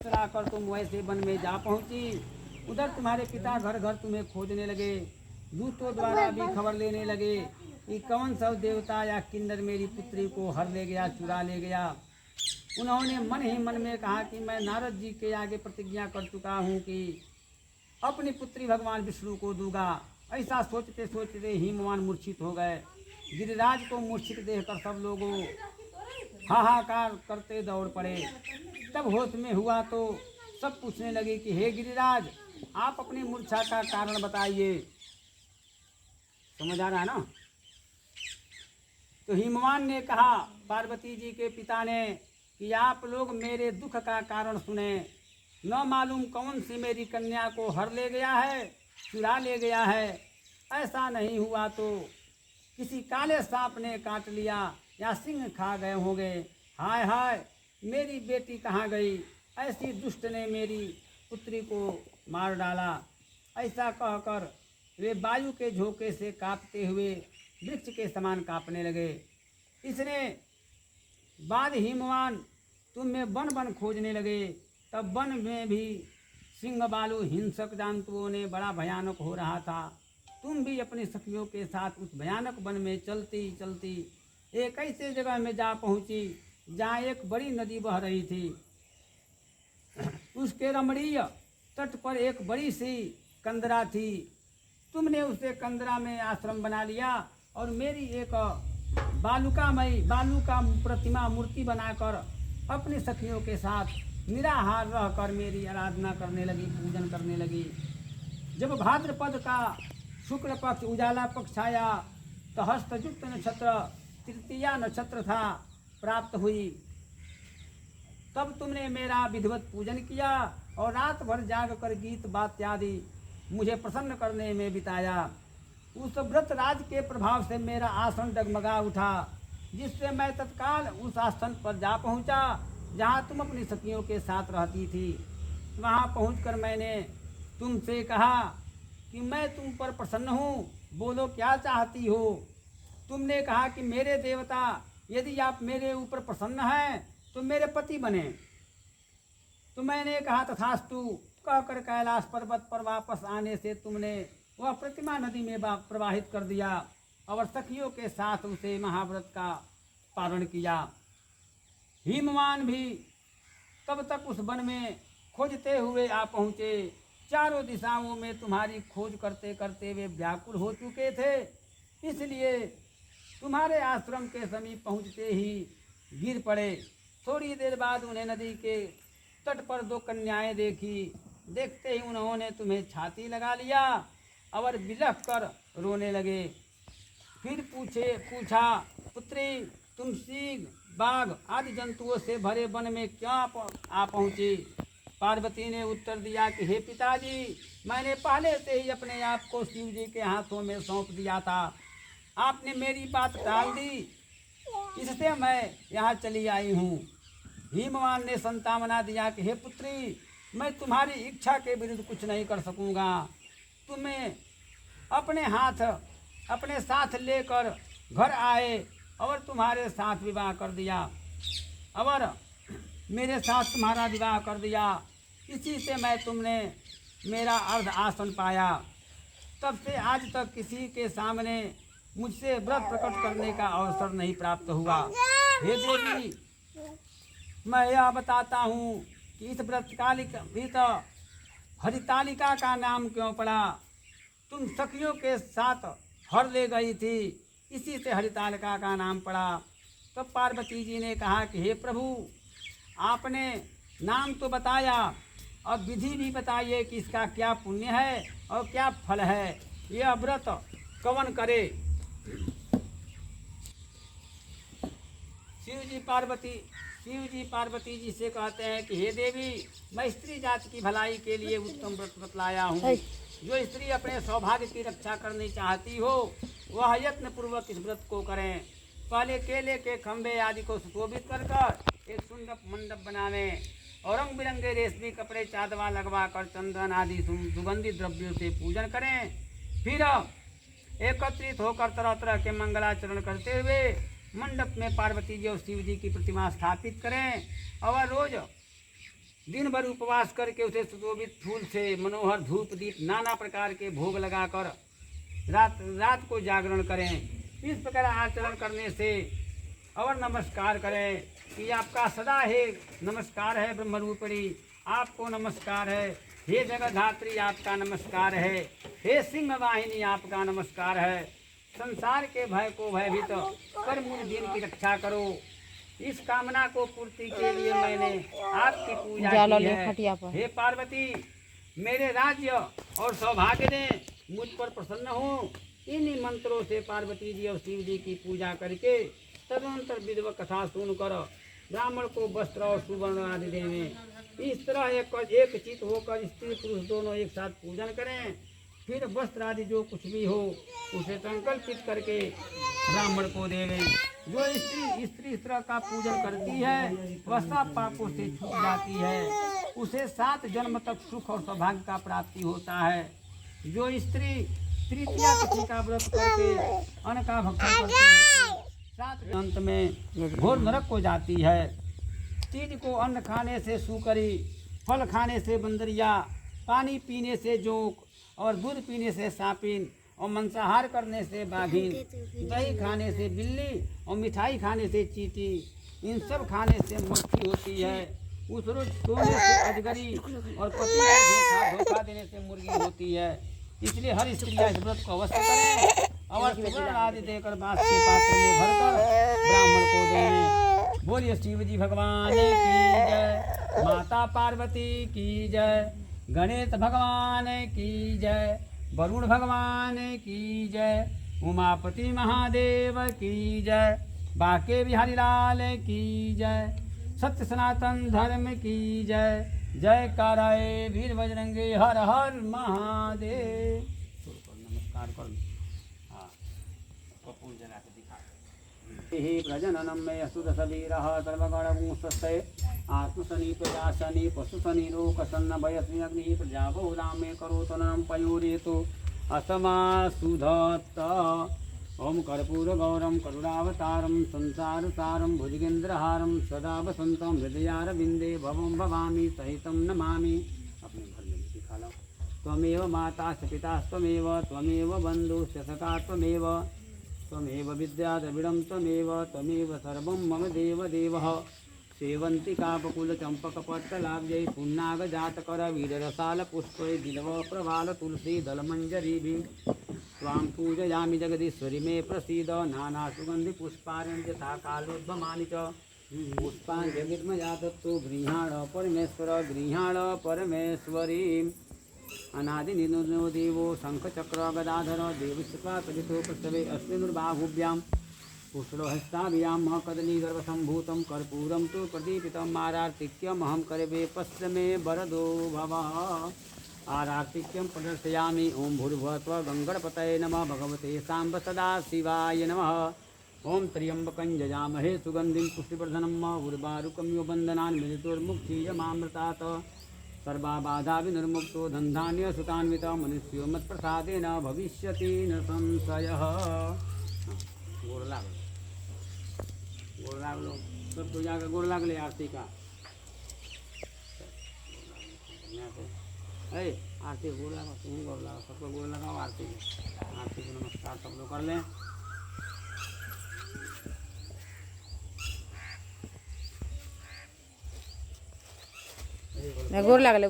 चलाकर तुम वैसे वन में जा पहुंची। उधर तुम्हारे पिता घर घर तुम्हें खोजने लगे। दूतों द्वारा भी खबर लेने लगे कि कौन सा देवता या किन्नर मेरी पुत्री को हर ले गया, चुरा ले गया। उन्होंने मन ही मन में कहा कि मैं नारद जी के आगे प्रतिज्ञा कर चुका हूँ कि अपनी पुत्री भगवान विष्णु को दूंगा। ऐसा सोचते सोचते हिमवान मूर्छित हो गए। गिरिराज को मूर्छित देखकर सब लोगों हाहाकार करते दौड़ पड़े। तब होश में हुआ तो सब पूछने लगे कि हे गिरिराज, आप अपनी मूर्छा का कारण बताइए। समझ आ रहा है ना? तो हिमवान ने कहा पार्वती जी के पिता ने कि आप लोग मेरे दुख का कारण सुने। न मालूम कौन सी मेरी कन्या को हर ले गया है, चुरा ले गया है। ऐसा नहीं हुआ तो किसी काले सांप ने काट लिया या सिंह खा गए होंगे। हाय हाय, मेरी बेटी कहाँ गई? ऐसी दुष्ट ने मेरी पुत्री को मार डाला। ऐसा कहकर वे वायु के झोंके से कांपते हुए वृक्ष के समान कांपने लगे। इसने बाद हिमवान तुम में वन वन खोजने लगे। तब वन में भी सिंह बालू हिंसक जंतुओं ने बड़ा भयानक हो रहा था। तुम भी अपनी सखियों के साथ उस भयानक वन में चलती चलती एक ऐसे जगह में जा पहुंची जहाँ एक बड़ी नदी बह रही थी। उसके रमणीय तट पर एक बड़ी सी कंदरा थी। तुमने उसे कंदरा में आश्रम बना लिया और मेरी एक बालू का प्रतिमा मूर्ति बनाकर अपनी सखियों के साथ निराहार रहकर मेरी आराधना करने लगी, पूजन करने लगी। जब भाद्रपद का शुक्ल पक्ष उजाला पक्ष आया तो हस्तयुक्त नक्षत्र तृतीया नक्षत्र था प्राप्त हुई। तब तुमने मेरा विधिवत पूजन किया और रात भर जाग कर गीत बात आदि मुझे प्रसन्न करने में बिताया। उस व्रत राज के प्रभाव से मेरा आसन डगमगा उठा, जिससे मैं तत्काल उस आसन पर जा पहुंचा जहां तुम अपनी सखियों के साथ रहती थी। वहां पहुंचकर मैंने तुमसे कहा कि मैं तुम पर प्रसन्न हूँ, बोलो क्या चाहती हो। तुमने कहा कि मेरे देवता, यदि आप मेरे ऊपर प्रसन्न हैं तो मेरे पति बने। तो मैंने कहा तथास्तु कहकर कैलाश पर्वत पर वापस आने से तुमने वह प्रतिमा नदी में प्रवाहित कर दिया और सखियों के साथ उसे महाव्रत का पारण किया। हिमवान भी तब तक उस वन में खोजते हुए आ पहुँचे। चारों दिशाओं में तुम्हारी खोज करते करते वे व्याकुल हो चुके थे, इसलिए तुम्हारे आश्रम के समीप पहुँचते ही गिर पड़े। थोड़ी देर बाद उन्हें नदी के तट पर दो कन्याएं देखी। देखते ही उन्होंने तुम्हें छाती लगा लिया और बिलख कर रोने लगे। फिर पूछा पुत्री, तुम सिंह, बाघ आदि जंतुओं से भरे वन में क्या आ पहुँची? पार्वती ने उत्तर दिया कि हे पिताजी, मैंने पहले से ही अपने आप को शिव जी के हाथों में सौंप दिया था। आपने मेरी बात टाल दी, इससे मैं यहाँ चली आई हूँ। हिमवान ने संतावना दिया कि हे पुत्री, मैं तुम्हारी इच्छा के विरुद्ध कुछ नहीं कर सकूँगा। तुम्हें अपने साथ लेकर घर आए और तुम्हारे साथ विवाह कर दिया और मेरे साथ तुम्हारा विवाह कर दिया। इसी से तुमने मेरा अर्ध आसन पाया। तब से आज तक किसी के सामने मुझसे व्रत प्रकट करने का अवसर नहीं प्राप्त हुआ। हे देवी, मैं यह बताता हूँ कि इस व्रतकालिका हरितालिका का नाम क्यों पड़ा? तुम सखियों के साथ हर ले गई थी, इसी से हरितालिका का नाम पड़ा। तब पार्वती जी ने कहा कि हे प्रभु, आपने नाम तो बताया और विधि भी बताइए कि इसका क्या पुण्य है और क्या फल है। यह व्रत कौन करे? शिव जी पार्वती जी से कहते हैं कि हे देवी, मैं स्त्री जाति की भलाई के लिए उत्तम व्रत बतलाया हूँ। जो स्त्री अपने सौभाग्य की रक्षा करनी चाहती हो वह यत्न पूर्वक इस व्रत को करें। पहले केले के खंभे आदि को सुशोभित कर एक सुंदर मंडप बनावें और रंग बिरंगे रेशमी कपड़े चादवा लगवा कर चंदन आदि सुगंधित द्रव्यों से पूजन करें। फिर एकत्रित होकर तरह तरह के मंगलाचरण करते हुए मंडप में पार्वती जी और शिव जी की प्रतिमा स्थापित करें और रोज दिन भर उपवास करके उसे सुशोभित फूल से मनोहर धूप दीप नाना प्रकार के भोग लगाकर रात रात को जागरण करें। इस प्रकार आचरण करने से और नमस्कार करें कि आपका सदा है नमस्कार है, ब्रह्मरूपिणी आपको नमस्कार है, हे जगद्धात्री आपका नमस्कार है, हे सिंह वाहिनी आपका नमस्कार है। संसार के भय को भयभीत कर मुझ दिन की रक्षा करो। इस कामना को पूर्ति के लिए मैंने आपकी पूजा की है। हे पार्वती मेरे राज्य और सौभाग्य ने मुझ पर प्रसन्न हो। इन मंत्रों से पार्वती जी और शिव जी की पूजा करके तदनंतर विधवा कथा सुनकर ब्राह्मण को वस्त्र और सुवर्ण आदि देवें। इस तरह एक चित होकर स्त्री पुरुष दोनों एक साथ पूजन करें। फिर वस्त्र आदि जो कुछ भी हो उसे संकल्पित करके ब्राह्मण को देवें। जो स्त्री इस तरह का पूजन करती है वह सब पापों से छूट जाती है। उसे 7 जन्म तक सुख और सौभाग्य का प्राप्ति होता है। जो स्त्री तृतीया तिथि का व्रत करके अन्न का भक्षण करती है 7 अंत में घोर नरक को जाती है। तीज को अन्न खाने से सूकरी, फल खाने से बंदरिया, पानी पीने से जोंक और दूध पीने से सांपिन और मांसाहार करने से बाघिन, दही खाने से बिल्ली और मिठाई खाने से चींटी, इन सब खाने से मक्खी होती है। उस रोज सोने से अजगरी और पति को धोखा देने से मुर्गी होती है। इसलिए हर स्त्रियाँ इस व्रत को अवश्य करें और सुवर्ण आदि देकर बांस के पात्र में भरकर ब्राह्मण को दें। बोलिए शिव जी भगवान की जय, माता पार्वती की जय, गणेश भगवान की जय, वरुण भगवान की जय, उमापति महादेव की जय, बाके बिहारी लाल की जय, सत्य सनातन धर्म की जय। जय कराए वीर बजरंगे हर हर महादेव। नमस्कार कर पूजन दिखा प्रजननम में सुध सबीर सर्वगणगुंसस्ते आत्मसनी प्रजासनी पशुसनी लोकसन्न भयसनी अग्नि प्रजाबहुलां मे करोतनम पयोरेतु असमा सुधत्त। ओम कर्पूरगौरम करुणावतारम संसारसारम भुजगेन्द्रहारम सदा वसंतम हृदयारविंदे भवं भवामी सहितं नमामि। अपने घर में दिखा लो। त्वमेव माता च पिता त्वमेव, त्वमेव बन्धुश्च सखा त्वमेव, त्वमेव विद्या द्रविडं त्वमेव, त्वमेव सर्वं मम देवदेवः। सेवन्तिकापकुलचम्पकपट्टलाब्जै पुन्नागजातकरवीररसालपुष्पै बिल्वप्रवालतुलसीदलमञ्जरीभिः त्वां पूजयामि जगदीश्वरि मे प्रसीद। नानासुगन्धिपुष्पाणि यथा कालोद्भमानि च पुष्पाञ्जलिर्मया दत्तो गृहाण परमेश्वर गृहाण परमेश्वरीम्। अनादिनिर्नो देवो शङ्खचक्र गदाधर देवश्चक्रातलितो प्रसवे अश्विनुर्बाहुभ्यां पुष्पहस्ताभ्यां कदलीगर्भसम्भूतं कर्पूरं तु प्रदीपितम् आरार्तिक्यमहं करवे पश्य मे वरदो भवः। आरार्तिक्यं प्रदर्शयामि। ओं भूर्भुवः गङ्गणपतये नमः भगवते साम्ब सदा शिवाय नमः। ओं त्र्यम्बकं यजामहे सुगन्धिं पुष्टिवर्धनम् उर्वारुकमिव बन्धनान् मृत्युर्मुक्षीयमामृतात्। सर्वाबाधा विनिर्मुक्तो धन्धान्यसुतान्वितः मनुष्यो मत्प्रसादेन भविष्यति न संशयः। गोड़ लागलो सबको जाकर गोड़ लागले आरती का। आरती गोड़ लगाओ, तुम गोड़ लगाओ, सबको गोड़ लगाओ। आरती को नमस्कार सब लोग कर लें। गोड़ लागले